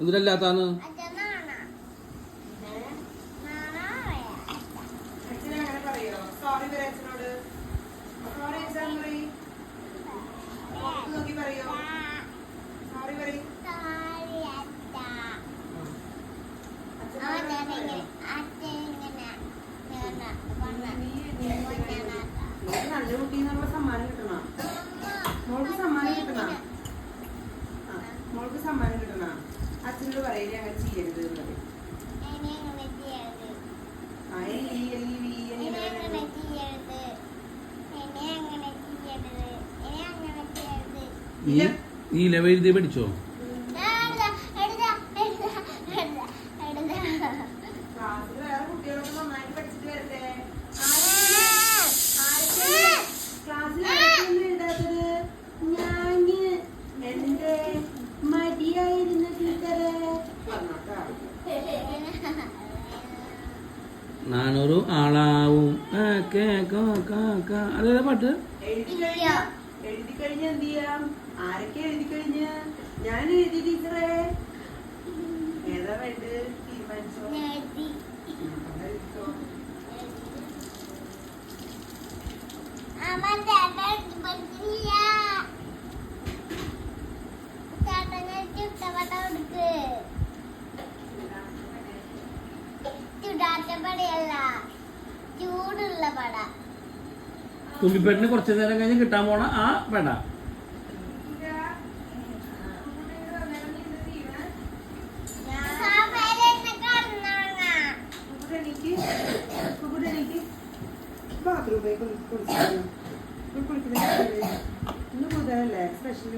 എന്തിനല്ലാത്താന്ന് നല്ല കുട്ടീന്നുള്ള സമ്മാനം കിട്ടണ മോൾക്ക് സമ്മാനം കിട്ടണ മോൾക്ക് സമ്മാനം കിട്ടണ അച്ഛനോട് പറയില്ലേ അങ്ങനെ ചെയ്യരുത് എന്നത് ഈ ലെവെഴുതി പഠിച്ചോ ക്ലാസ്സിൽ വേറെ കുട്ടികളൊക്കെ നന്നായിട്ട് പഠിച്ചിട്ട് വരട്ടെ ക്ലാസ്സിൽ എഴുതാത്തത് ഞാന് എന്റെ മടിയായിരുന്ന ടീച്ചറെ പറഞ്ഞോട്ടാ 400 ആളാവും അതേതാ പാട്ട് എഴുതി കഴിഞ്ഞ എന്ത് ചെയ്യാം ആരൊക്കെ എഴുതി കഴിഞ്ഞ് ഞാൻ എഴുതി ടീച്ചറെ ഏതാ വേണ്ടത് തീരുമാനിച്ചോ ചൂടുള്ള പട തുമ്പിപ്പെട്ടിന് കുറച്ചു നേരം കഴിഞ്ഞ് കിട്ടാൻ പോണ ആ വേണ്ട ഇന്ന് കൂടുതലല്ലേ സ്പെഷ്യൽ